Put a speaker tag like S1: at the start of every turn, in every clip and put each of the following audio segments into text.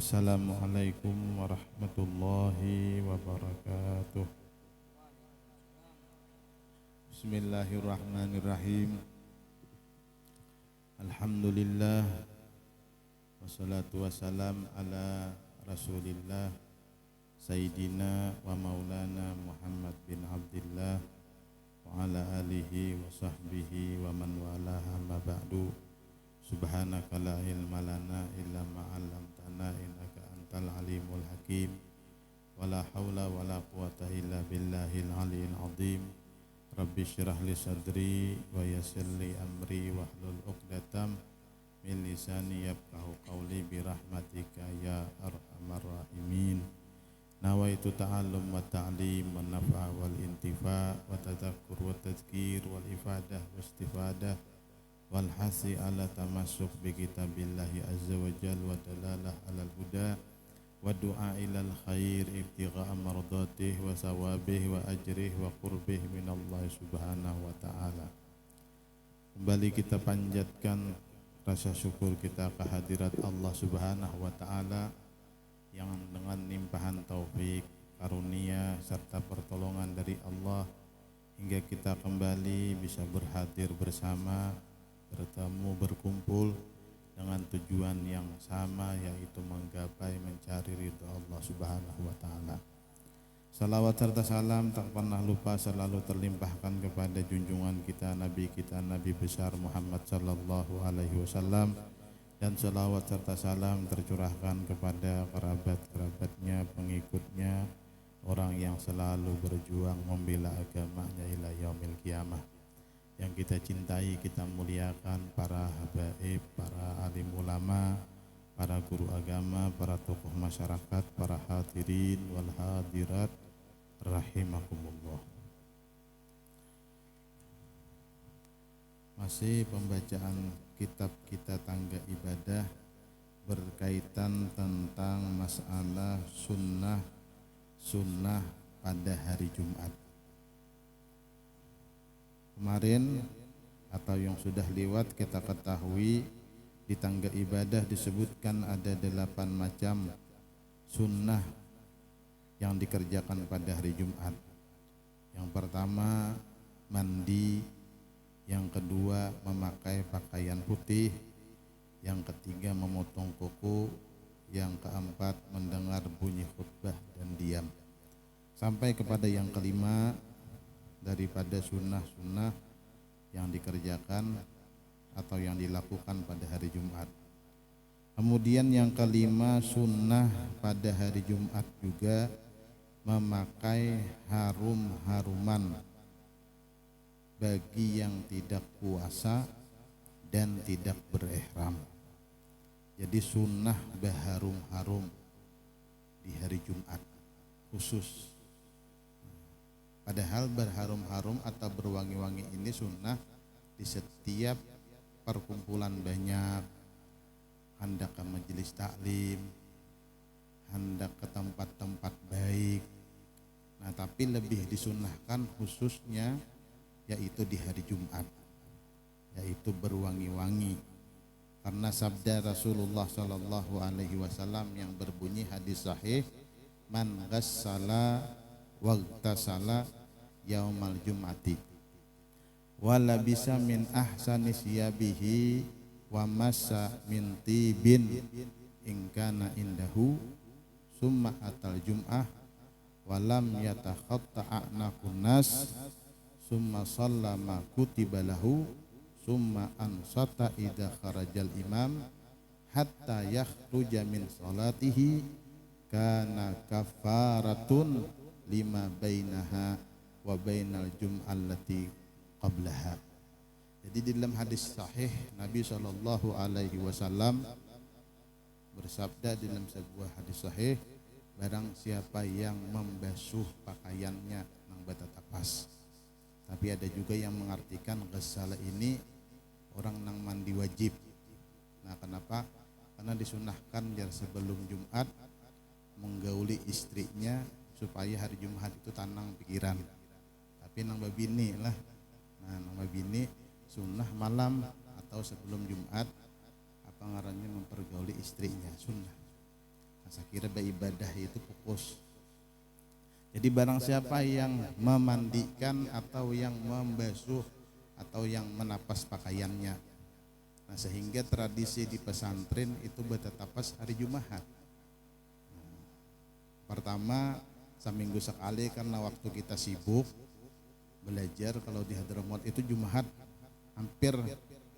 S1: Assalamualaikum warahmatullahi wabarakatuh. Bismillahirrahmanirrahim. Alhamdulillah. Wassalatu wassalam ala Rasulillah Sayyidina wa maulana Muhammad bin Abdillah wa ala alihi wa sahbihi wa man walaha ma ba'du. Subhanaka la ilma lana illa ma 'allamtana innaka antal alimul hakim. Wala haula wala quwata illa billahil aliyil azim. Rabbi syrah li sadri wa yassir li amri wahlul 'uqdatam min lisani yafqahu qawli bi rahmatika ya arhamar rahimin. Nawaitu ta'allum wa ta'lim wa naf'a wal intifa' wa tadhakkur wa tadhkir wal ifadah wa istifadah wal hasi ala tamassuk bi kitabillahi azza wa jal wa dalalah alal huda wa du'a ilal khair ibtigha'a mardatih wa sawabih wa ajrih wa qurbih minallahi subhanahu wa ta'ala. Kembali kita panjatkan rasa syukur kita kehadirat Allah subhanahu wa ta'ala yang dengan limpahan taufik, karunia serta pertolongan dari Allah hingga kita kembali bisa berhadir bersama, bertemu, berkumpul dengan tujuan yang sama, yaitu menggapai mencari ridha Allah subhanahu wa ta'ala. Salawat serta salam tak pernah lupa selalu terlimpahkan kepada junjungan kita Nabi besar Muhammad sallallahu alaihi wasallam, dan salawat serta salam tercurahkan kepada kerabat-kerabatnya, pengikutnya, orang yang selalu berjuang membela agamanya ila yaumil qiyamah. Yang kita cintai, kita muliakan para habaib, para alim ulama, para guru agama, para tokoh masyarakat, para hadirin wal hadirat rahimakumullah. Masih pembacaan kitab kita tangga ibadah berkaitan tentang masalah sunnah pada hari Jumat. Kemarin atau yang sudah lewat kita ketahui di tangga ibadah disebutkan ada 8 macam sunnah yang dikerjakan pada hari Jumat. Yang pertama mandi, yang kedua memakai pakaian putih, yang ketiga memotong kuku, yang keempat mendengar bunyi khutbah dan diam. Sampai kepada yang kelima daripada sunnah-sunnah yang dikerjakan atau yang dilakukan pada hari Jumat. Kemudian yang kelima, sunnah pada hari Jumat juga memakai harum-haruman bagi yang tidak puasa dan tidak berihram. Jadi sunnah berharum-harum di hari Jumat khusus. Padahal berharum-harum atau berwangi-wangi ini sunnah di setiap perkumpulan banyak, hendak ke majelis taklim, hendak ke tempat-tempat baik. Nah, tapi lebih disunnahkan khususnya yaitu di hari Jumat, yaitu berwangi-wangi. Karena sabda Rasulullah sallallahu alaihi wasallam yang berbunyi hadis sahih, man ghassala wagtasala yaumal jum'ati wala bisa min ahsani siyabihi wa massa min tibin ingkana indahu summa atal jum'ah walam yatakhatta'na kunnas summa sallama kutiba lahu summa ansata idha kharajal imam hatta yakhruja min salatihi kana kafaratun lima bainaha wa bainal jum'allati qablaha. Jadi di dalam hadis sahih Nabi sallallahu alaihi wasallam bersabda dalam sebuah hadis sahih, barang siapa yang membasuh pakaiannya nang bata tapas. Tapi ada juga yang mengartikan ghassala ini orang nang mandi wajib. Nah, kenapa? Karena disunahkan biar sebelum Jumat menggauli istrinya supaya hari Jumat itu tenang pikiran. Tapi nang babini lah. Nah, nang babini sunnah malam atau sebelum Jumat apa ngarannya mempergauli istrinya, sunnah. Saya kira beribadah itu fokus. Jadi barang siapa yang memandikan atau yang membasuh atau yang menapas pakaiannya. Nah, sehingga tradisi di pesantren itu bertetapas hari Jumat. Pertama, seminggu sekali karena waktu kita sibuk belajar. Kalau di Hadramaut itu Jumat, hampir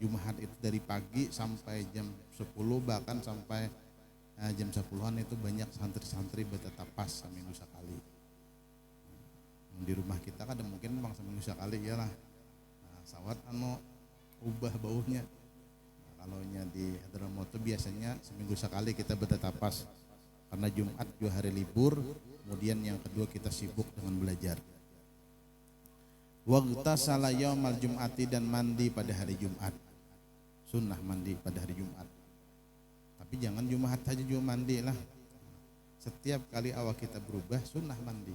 S1: Jumat itu dari pagi sampai jam 10, bahkan sampai jam 10-an itu banyak santri-santri bertetapas seminggu sekali. Di rumah kita kan mungkin bang seminggu sekali ya lah. Nah, sawat ubah baunya. Nah, kalau di Hadramaut itu biasanya seminggu sekali kita bertetapas karena Jumat juga hari libur. Kemudian yang kedua kita sibuk dengan belajar. Waghtasala yaumal jum'ati, dan mandi pada hari Jumat. Sunnah mandi pada hari Jumat. Tapi jangan Jumat saja juga mandi lah. Setiap kali awal kita berubah sunnah mandi.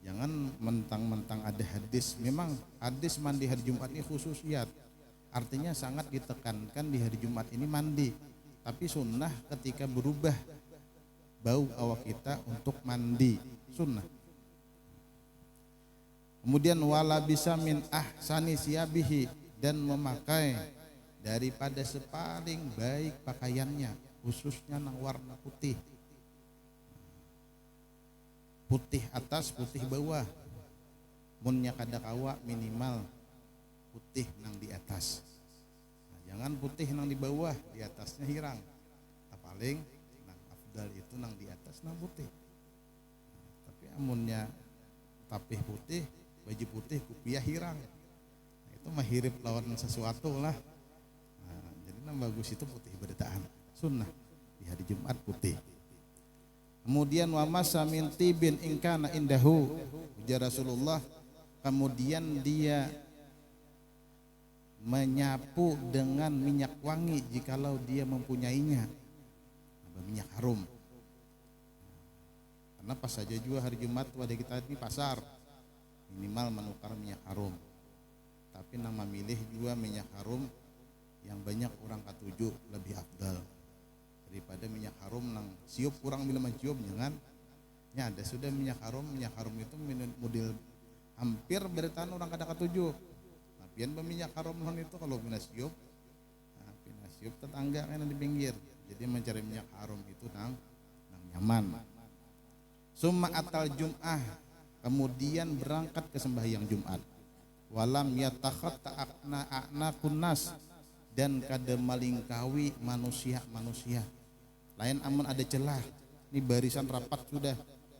S1: Jangan mentang-mentang ada hadis. Memang hadis mandi hari Jumat ini khususiyat. Artinya sangat ditekankan di hari Jumat ini mandi. Tapi sunnah ketika berubah bau awak kita untuk mandi, sunnah. Kemudian wala bisa min ahsani siyabihi, dan memakai daripada sepaling baik pakaiannya, khususnya nang warna putih. Putih atas, putih bawah. Munnya kada kawa minimal putih nang di atas. Nah, jangan putih nang di bawah, di atasnya hirang. Paling nang afdal itu nang di atas nang putih. Nah, tapi amunnya tapih putih, baju putih, kupiah hirang. Nah, itu mah hirip lawan sesuatu lah. Nah, jadi nang bagus itu putih bertaan. Sunnah di hari Jumat putih. Kemudian wa masa min tibin ingkana indahu, ujar Rasulullah. Kemudian dia menyapu dengan minyak wangi jikalau dia mempunyainya, minyak harum. Karena pas saja juga hari Jumat pada kita di pasar minimal menukar minyak harum. Tapi nama milih juga minyak harum yang banyak orang katuju lebih afdal daripada minyak harum nang siup kurang bila mencium. Jangan ya, ada sudah minyak harum itu model hampir bertahan orang kada katuju. Nah, pian minyak harum nang itu kalau mina siup tetangga kan di pinggir. Jadi mencari minyak harum itu nang nyaman. Summa atal Jum'ah, kemudian berangkat ke sembahyang Jumat. Walam yatakhatta akna kunnas, dan kada malingkawi manusia. Lain amun ada celah, ini barisan rapat sudah,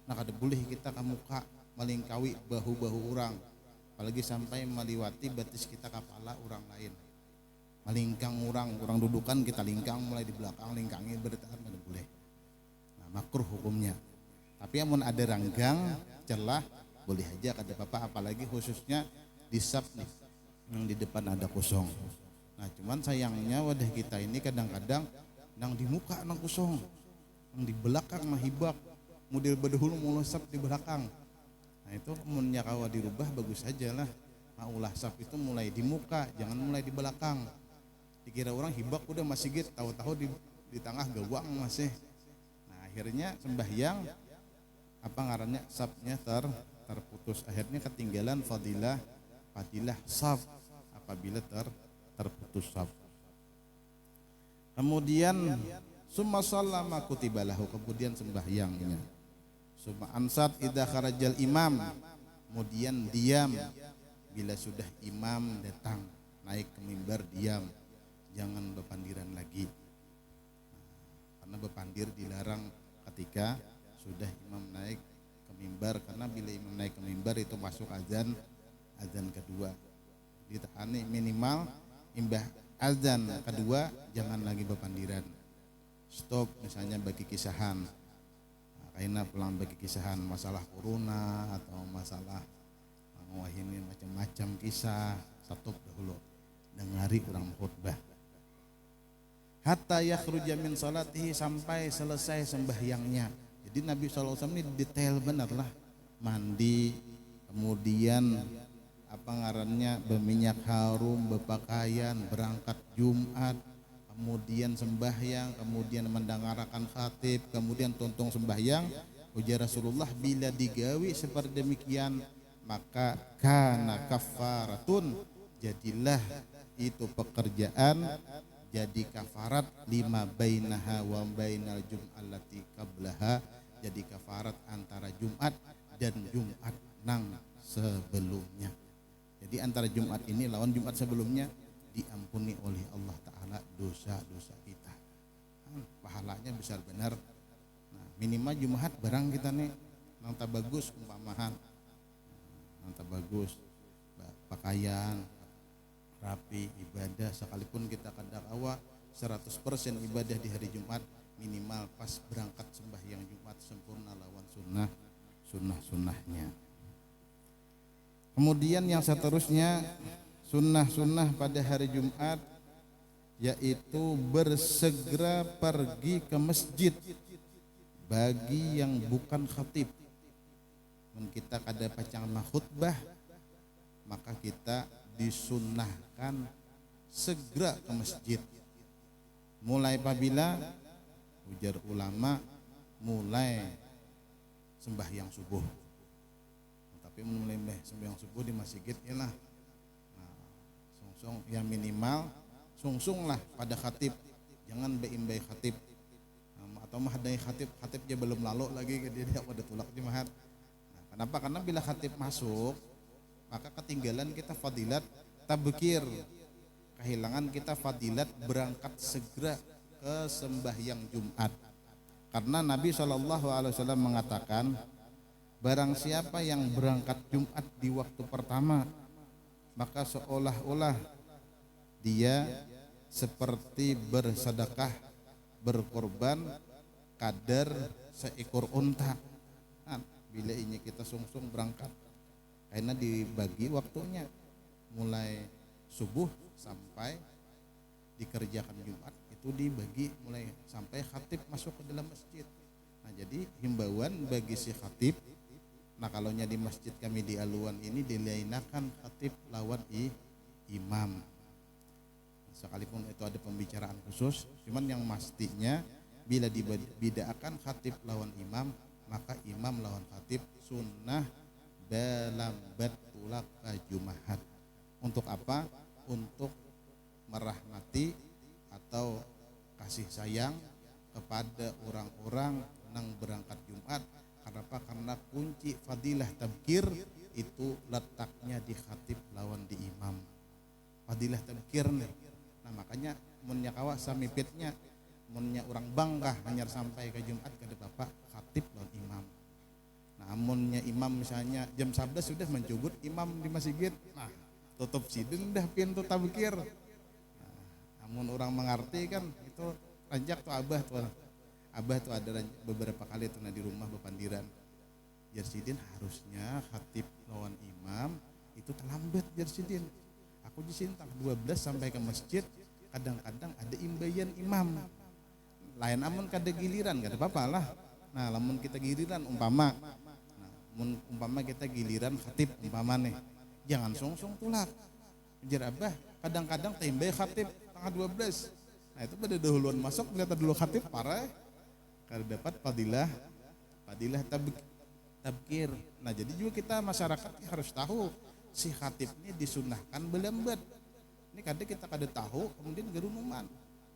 S1: nah kada boleh kita ke muka malingkawi bahu-bahu orang, apalagi sampai meliwati batis kita kepala orang lain. Malingkang orang dudukan kita lingkang mulai di belakang, lingkangi bertahan kada boleh. Nah, makruh hukumnya. Tapi amun ada ranggang celah boleh aja kada apa-apa, apalagi khususnya di sab nih yang di depan ada kosong. Nah, cuman sayangnya wadah kita ini kadang-kadang nang di muka nang kosong, nang di belakang mah hibak, model bedahulu mulai sab di belakang. Nah, itu amunnya kawa dirubah bagus aja lah. Maulah sab itu mulai di muka, jangan mulai di belakang. Dikira orang hibak udah masih gitu, tahu-tahu di tengah gawang masih. Nah, akhirnya sembahyang apa ngarannya sabnya terputus, akhirnya ketinggalan fadilah sab apabila terputus sab. Kemudian summa shallama kutibalahu, kemudian sembahyangnya. Summa ansat idza kharajal imam, kemudian diam bila sudah imam datang, naik ke mimbar diam, jangan bepandiran lagi. Karena bepandir dilarang ketika sudah imam naik ke mimbar, karena bila imam naik ke mimbar itu masuk azan kedua. Ditahani minimal imbah azan kedua jangan lagi bepandiran. Stop misalnya bagi kisahan. Nah, kaina pulang bagi kisahan masalah corona atau masalah ini macam-macam kisah, stop dahulu. Dengari orang khutbah. Hatta yakhruja min salatihi, sampai selesai sembahyangnya. Jadi Nabi SAW ini detail benar lah. Mandi, kemudian apa ngarannya berminyak harum, berpakaian, berangkat Jumat, kemudian sembahyang, kemudian mendengarkan khatib, kemudian tuntung sembahyang. Ujar Rasulullah, bila digawi seperti demikian maka kana kafaratun, jadilah itu pekerjaan jadi kafarat lima bainaha wa bainal jum'allati qablaha, jadi kafarat antara Jumat dan Jumat nang sebelumnya. Jadi antara Jumat ini lawan Jumat sebelumnya diampuni oleh Allah Ta'ala dosa-dosa kita. Pahalanya besar benar. Nah, minimal Jumat barang kita nih nang tak bagus umpamahan, nang tak bagus pakaian rapi, ibadah sekalipun kita kadang awal 100% ibadah di hari Jumat, minimal pas berangkat sembahyang Jumat sempurna lawan sunnah-sunnahnya. Kemudian yang seterusnya sunnah-sunnah pada hari Jumat yaitu bersegera pergi ke masjid bagi yang bukan khatib. Mun kita kada pacang khutbah maka kita disunnahkan segera ke masjid. Mulai apabila ujar ulama mulai sembahyang subuh. Tapi mulai sembahyang subuh di masjid ialah sungsung yang minimal sungsunglah pada khatib, jangan beimbai khatib. Atau mah ada khatib dia belum lalu lagi dia pada tulak di mahat. Nah, kenapa? Karena bila khatib masuk maka ketinggalan kita fadilat tabkir, kehilangan kita fadilat berangkat segera ke sembahyang Jumat. Karena Nabi SAW mengatakan, barang siapa yang berangkat Jumat di waktu pertama maka seolah-olah dia seperti bersedekah, berkorban kadar seekor unta. Nah, bila ini kita sungsung berangkat karena dibagi waktunya mulai subuh sampai dikerjakan Jumat itu dibagi mulai sampai khatib masuk ke dalam masjid. Nah, jadi himbauan bagi si khatib, nah kalaunya di masjid kami di Aluan ini dilainakan khatib lawan imam. Sekalipun itu ada pembicaraan khusus, cuman yang pastinya bila dibedakan khatib lawan imam maka imam lawan khatib sunnah balambat tulak Jumat. Untuk apa? Untuk merahmati atau kasih sayang kepada orang-orang yang berangkat Jumat. Kenapa? Karena kunci fadilah tabkir itu letaknya di khatib lawan di imam. Fadilah tabkir nih. Nah makanya munnya kawa samipitnya munnya orang bangkah hanya sampai ke Jumat kada bapak khatib lawan imam. Namunnya imam misalnya jam 11 sudah mencubut imam di masjid, nah tutup sidin dah pintu tabkir. Nah, namun orang mengerti kan itu ranjak tuh abah tuh ada beberapa kali tuh di rumah bepandiran jersidin harusnya khatib lawan imam itu terlambat jersidin. Aku disintang 12 sampai ke masjid, kadang-kadang ada imbayan imam. Lain amun kada giliran kada apa-apa lah. Nah, lamun kita giliran umpama kita giliran khatib umpama nih, jangan sungsung tulak. Ujar abah, kadang-kadang tembay khatib tanggal 12. Nah, itu pada dahuluan masuk lihat dulu khatib parah. Kada dapat fadilah tabkir. Nah, jadi juga kita masyarakat harus tahu si khatib ini disunahkan belembat. Ini kadang kita kada tahu kemudian gerunuman.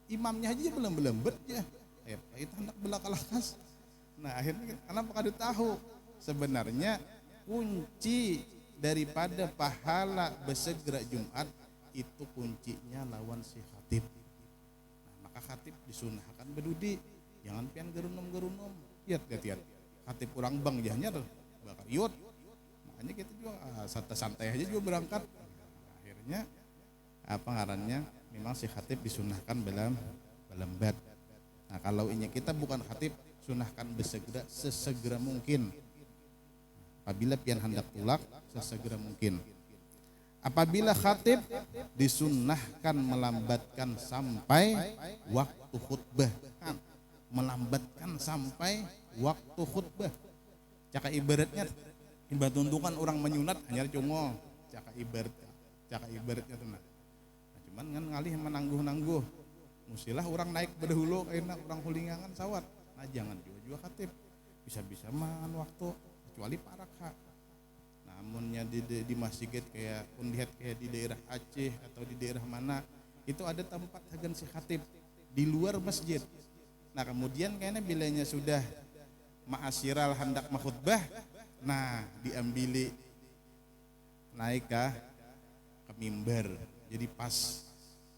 S1: Imamnya aja belum belembat ya. Kita hendak belakalakas. Nah, akhirnya kenapa kada tahu? Sebenarnya kunci daripada pahala bersegera Jumat itu kuncinya lawan si khatib. Nah, maka khatib disunahkan berdudi, jangan pian gerunum. Lihat. Khatib kurang bang jahnya tuh bakal yut. Makanya kita juga santai aja juga berangkat. Nah, akhirnya apa ngarannya? Memang si khatib disunahkan belembat. Nah, kalau ini kita bukan khatib, sunahkan sesegera mungkin. Apabila pian hendak tulak sesegera mungkin. Apabila khatib disunnahkan melambatkan sampai waktu khutbah. Melambatkan sampai waktu khutbah. Caka ibaratnya tuntukan orang menyunat hanya cungo. Caka ibaratnya tuh. Nah, cuman kan ngalih menangguh. Musilah orang naik berdahulu kaina orang hulingangan sawat. Nah jangan juga khatib. Bisa-bisa mangan waktu kecuali parakha. Namunnya di masjid kayak pun lihat kayak di daerah Aceh atau di daerah mana itu ada tempat hagan si khatib di luar masjid. Nah kemudian kayaknya bilanya sudah ma'asyiral hendak makhutbah, nah diambili naik ke mimbar. Jadi pas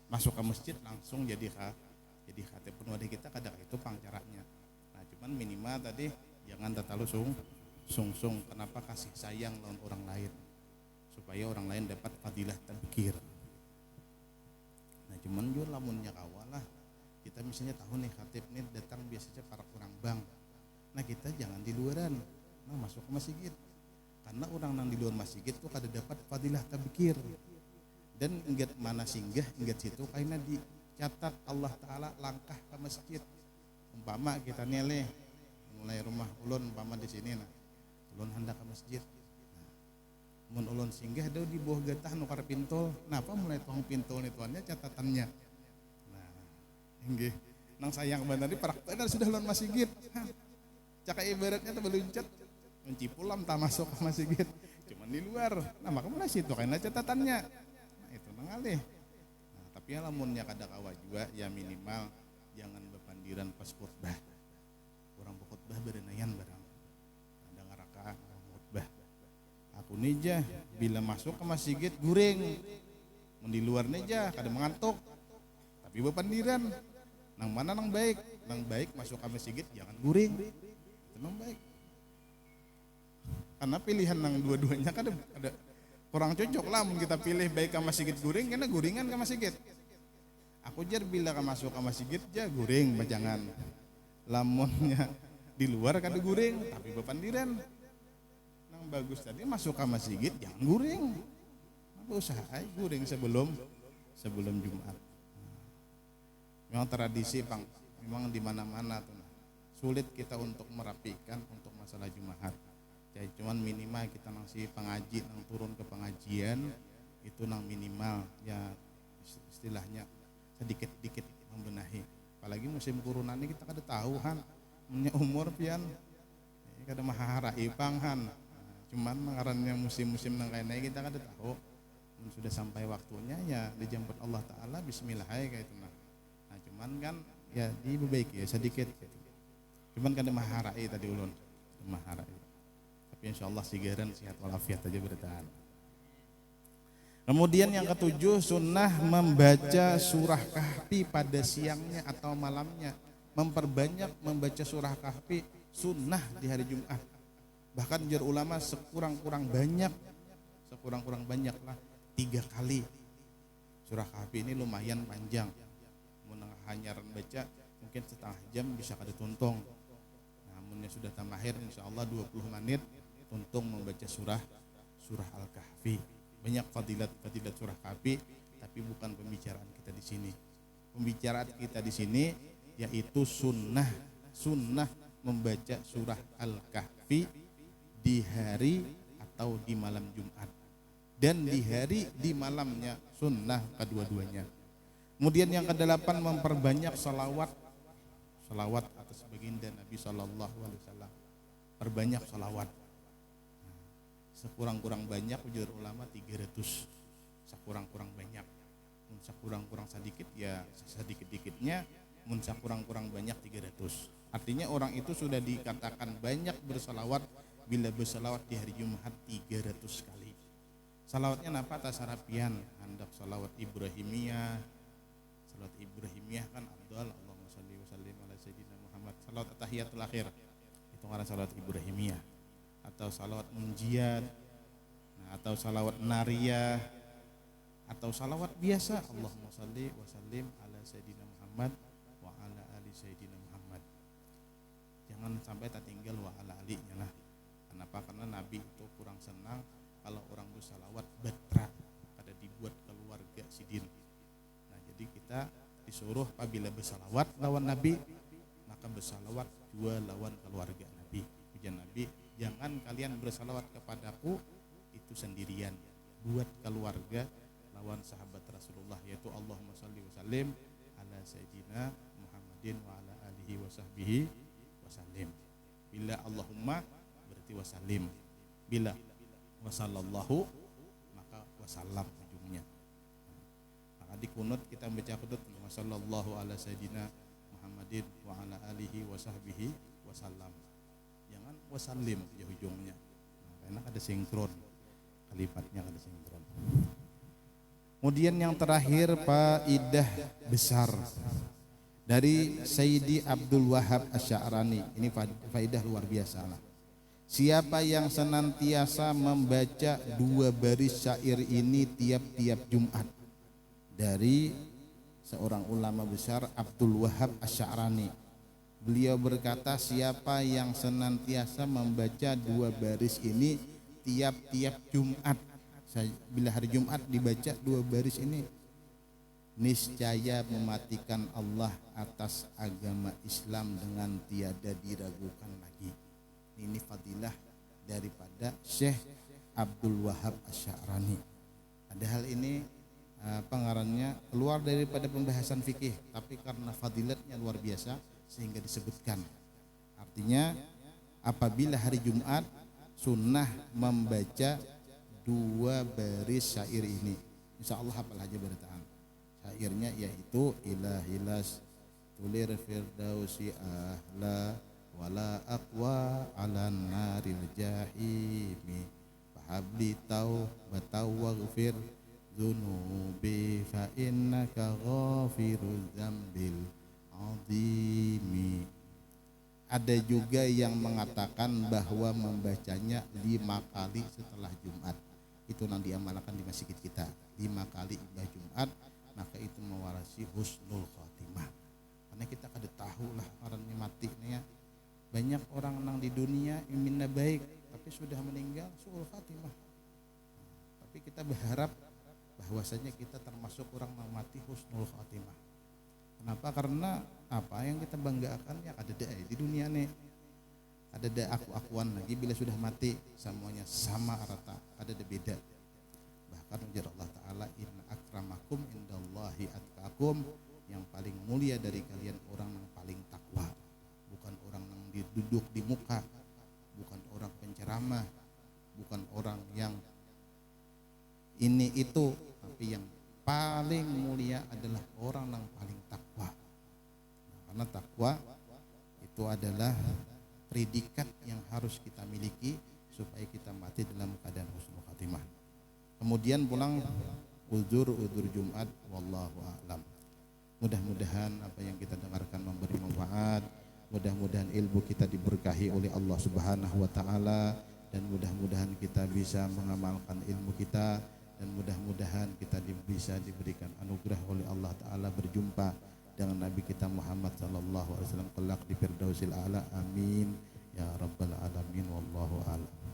S1: masuk ke masjid langsung jadi khatib pun wadah kita kadang itu pangcaranya. Nah cuman minimal tadi jangan terlalu sung. Kenapa kasih sayang lawan orang lain supaya orang lain dapat fadilah tabkir. Nah cuman juga lamunnya kawalah kita misalnya tahu nih khatib nih datang biasanya para kurang bang. Nah kita jangan di luaran, nah masuk ke masjid. Karena orang yang di luar masjid tuh kada dapat fadilah tabkir. Dan ingat mana singgah, ingat situ karena dicatat Allah Ta'ala langkah ke masjid. Umpama kita nilai mulai rumah ulun umpama di sini, nah ulun hendak ke masjid. Nah, mun ulun singgah ada di bawah getah nukar pintol. Napa mulai tuang pintol ituannya catatannya. Nah, inggih nang sayang benar di parak benar sudah ulun masjid. Caka ibaratnya tuh beluncat mencipulam tak masuk ke masjid. Cuman di luar. Nah, maka mulai situ karena catatannya. Nah, itu nangalih. Nah, tapi ya lamunnya kada kawa juga ya minimal jangan bepandiran pas khutbah. Orang khutbah berenayan barang. Ada ngaraka khutbah. Aku nija bila masuk ke masjid guring. Mun di luar nija kada mengantuk. Tapi bepandiran nang mana nang baik? Nang baik masuk ke masjid jangan guring. Itu nang baik. Karena pilihan nang dua-duanya kan ada kurang cocok lah mun kita pilih baik ke masjid guring karena guringan ke masjid. Aku jar bila masuk ke masjid ja guring bajangan. Lamunnya di luar kada guring tapi bepandiran. Nang bagus tadi masuk ke masjid jangan guring. Apa usaha guring sebelum Jumat. Memang tradisi Bang, memang di mana-mana tuh. Sulit kita untuk merapikan untuk masalah Jumat. Ya cuman minimal kita nasi pengaji nang turun ke pengajian itu nang minimal ya istilahnya sedikit-sedikit membenahi. Apalagi musim corona ini kita kada tahu han punya umur pian kada mahara ipang han. Cuman ngarannya musim-musim nang kene kita kada tahu. Sudah sampai waktunya ya dijemput Allah Ta'ala bismillah kayak itu nah. Nah cuman kan ya diperbaiki ya sedikit gitu. Cuman kada mahara tadi ulun mahara. Tapi insya Allah sigaran sehat walafiat aja bertahan. Kemudian yang ketujuh sunnah membaca surah Kahfi pada siangnya atau malamnya. Memperbanyak membaca surah Kahfi sunnah di hari Jumat. Bahkan jar ulama sekurang-kurang banyak lah 3 kali. Surah Kahfi ini lumayan panjang. Menengah hanya baca mungkin setengah jam bisa kada tuntung. Namunnya sudah tamahir insya Allah 20 menit tuntung membaca surah Al-Kahfi. Banyak fadilat surah Kahfi, tapi bukan pembicaraan kita di sini. Pembicaraan kita di sini yaitu sunnah membaca surah Al-Kahfi di hari atau di malam Jumat. Dan di hari di malamnya sunnah kedua-duanya. Kemudian yang ke-8 memperbanyak salawat atas baginda Nabi Sallallahu Alaihi Wasallam. Perbanyak salawat. Sekurang-kurang banyak ujar ulama 300. Sekurang-kurang banyak. Mun sekurang-kurang sedikit ya sedikit-dikitnya, mun sekurang-kurang banyak 300. Artinya orang itu sudah dikatakan banyak bersalawat bila bersalawat di hari Jumat 300 kali. Salawatnya napa atas harapian hendak salawat Ibrahimiyah. Salawat Ibrahimiyah kan afdal, Allahumma shalli wa sallim ala sayyidina Muhammad. Salawat tahiyatul akhir itu karena salawat Ibrahimiyah. Atau salawat munjiat, nah, atau salawat nariyah, atau salawat biasa Allahumma shalli wa sallim ala sayyidina Muhammad wa ala ali sayyidina Muhammad. Jangan sampai tak tinggal wa ala alinya lah. Kenapa? Karena Nabi itu kurang senang kalau orang bersalawat batra pada dibuat keluarga sidin. Nah jadi kita disuruh apabila bersalawat lawan Nabi maka bersalawat juga lawan keluarga Nabi. Ujian Nabi, jangan kalian bersalawat kepadaku itu sendirian, buat keluarga lawan sahabat Rasulullah yaitu Allahumma shalli wa sallim ala sayyidina Muhammadin wa ala alihi wa sahbihi wasallim. Bila Allahumma berarti wasallim. Bila wasallallahu maka wasallam ujungnya. Maka di kunut kita baca kunut wasallallahu ala sayyidina Muhammadin wa ala alihi wa sahbihi wasallam. Jangan wasallim di ujungnya. Karena ada sinkron. Kalimatnya ada sinkron. Kemudian yang terakhir faidah besar dari Sayyidi Abdul Wahab Asy'arani. Ini faidah luar biasa lah. Siapa yang senantiasa membaca 2 baris syair ini tiap-tiap Jumat, dari seorang ulama besar Abdul Wahab Asy'arani. Beliau berkata, siapa yang senantiasa membaca 2 baris ini tiap-tiap Jumat, bila hari Jumat dibaca 2 baris ini, niscaya mematikan Allah atas agama Islam dengan tiada diragukan lagi. Ini fadilah daripada Syekh Abdul Wahab Asy'arani. Padahal ini pengarangnya keluar daripada pembahasan fikih, tapi karena fadilatnya luar biasa sehingga disebutkan. Artinya apabila hari Jumat sunnah membaca 2 baris syair ini, insya Allah hafal aja beritaan. Syairnya yaitu ilahilas tulir firdausi ahla wala aqwa ala naril jahimi fahabli taubatan waghfir dzunubi fa innaka ghafiruz dzambil azimi. Ada juga yang mengatakan bahwa membacanya 5 kali setelah Jumat itu nanti diamalkan di masjid kita. 5 kali ibadah Jumat, maka itu mewarisi husnul khotimah. Karena kita kada tahu lah orang ini mati nih ya. Banyak orang nang di dunia iminna baik tapi sudah meninggal suul khotimah. Tapi kita berharap bahwasanya kita termasuk orang yang mati husnul khotimah. Kenapa? Karena apa yang kita banggakan ya ada di dunia nih. Ada aku-akuan lagi bila sudah mati semuanya sama rata, ada beda. Bahkan ujar Allah Ta'ala, inna akramakum indallahi atqakum, yang paling mulia dari kalian orang yang paling takwa. Bukan orang yang duduk di muka, bukan orang penceramah, bukan orang yang ini itu, tapi yang paling mulia adalah orang yang paling takwa. Karena takwa itu adalah predikat yang harus kita miliki supaya kita mati dalam keadaan husnul khatimah. Kemudian pulang uzur Jumat, wallahu a'lam. Mudah-mudahan apa yang kita dengarkan memberi manfaat, mudah-mudahan ilmu kita diberkahi oleh Allah Subhanahu wa taala, dan mudah-mudahan kita bisa mengamalkan ilmu kita, dan mudah-mudahan kita bisa diberikan anugerah oleh Allah Ta'ala berjumpa dengan Nabi kita Muhammad sallallahu alaihi wasallam kelak di Firdausil A'la. Amin ya rabbal alamin, wallahu a'lam.